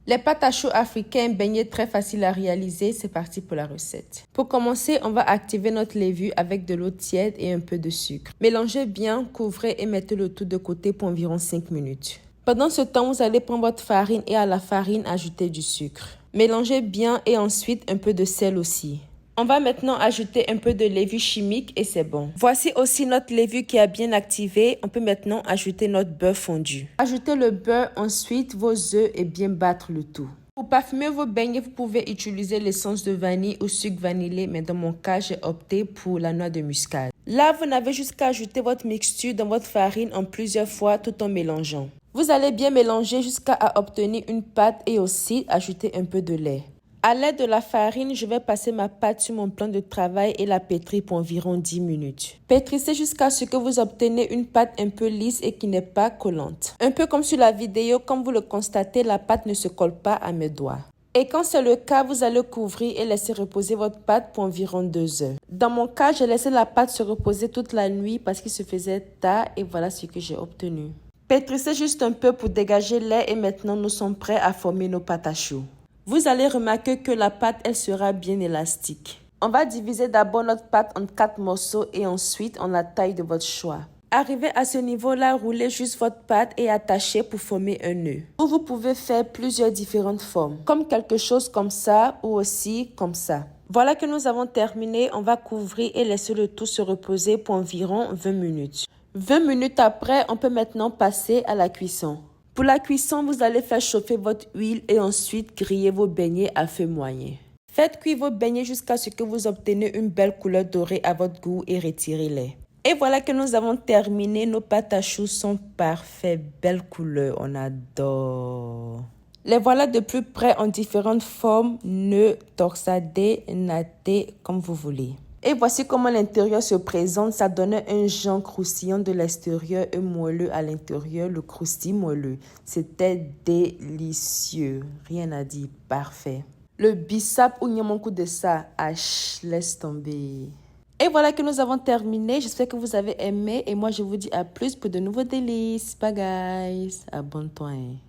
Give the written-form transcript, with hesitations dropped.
Les pâtes à choux africains, beignets très faciles à réaliser, c'est parti pour la recette. Pour commencer, on va activer notre levure avec de l'eau tiède et un peu de sucre. Mélangez bien, couvrez et mettez le tout de côté pour environ 5 minutes. Pendant ce temps, vous allez prendre votre farine et à la farine, ajouter du sucre. Mélangez bien et ensuite un peu de sel aussi. On va maintenant ajouter un peu de levure chimique et c'est bon. Voici aussi notre levure qui a bien activé. On peut maintenant ajouter notre beurre fondu. Ajoutez le beurre, ensuite vos œufs et bien battre le tout. Pour parfumer vos beignets, vous pouvez utiliser l'essence de vanille ou sucre vanillé, mais dans mon cas, j'ai opté pour la noix de muscade. Là, vous n'avez juste qu'à ajouter votre mixture dans votre farine en plusieurs fois tout en mélangeant. Vous allez bien mélanger jusqu'à obtenir une pâte et aussi ajouter un peu de lait. À l'aide de la farine, je vais passer ma pâte sur mon plan de travail et la pétrir pour environ 10 minutes. Pétrissez jusqu'à ce que vous obtenez une pâte un peu lisse et qui n'est pas collante. Un peu comme sur la vidéo, comme vous le constatez, la pâte ne se colle pas à mes doigts. Et quand c'est le cas, vous allez couvrir et laisser reposer votre pâte pour environ 2 heures. Dans mon cas, j'ai laissé la pâte se reposer toute la nuit parce qu'il se faisait tard et voilà ce que j'ai obtenu. Pétrissez juste un peu pour dégager l'air et maintenant nous sommes prêts à former nos pâtes à choux. Vous allez remarquer que la pâte, elle sera bien élastique. On va diviser d'abord notre pâte en 4 morceaux et ensuite en la taille de votre choix. Arrivé à ce niveau-là, roulez juste votre pâte et attachez pour former un nœud. Ou vous pouvez faire plusieurs différentes formes, comme quelque chose comme ça ou aussi comme ça. Voilà que nous avons terminé, on va couvrir et laisser le tout se reposer pour environ 20 minutes. 20 minutes après, on peut maintenant passer à la cuisson. Pour la cuisson, vous allez faire chauffer votre huile et ensuite griller vos beignets à feu moyen. Faites cuire vos beignets jusqu'à ce que vous obtenez une belle couleur dorée à votre goût et retirez-les. Et voilà que nous avons terminé. Nos pâtes à choux sont parfaites, belle couleur, on adore. Les voilà de plus près en différentes formes, nœuds, torsadés, nattés, comme vous voulez. Et voici comment l'intérieur se présente. Ça donne un genre croustillant de l'extérieur et moelleux à l'intérieur, le croustillant moelleux. C'était délicieux. Rien à dire, parfait. Le bissap ou nyamankou de ça, laisse tomber. Et voilà que nous avons terminé. J'espère que vous avez aimé. Et moi, je vous dis à plus pour de nouveaux délices. Bye guys. Abonne-toi.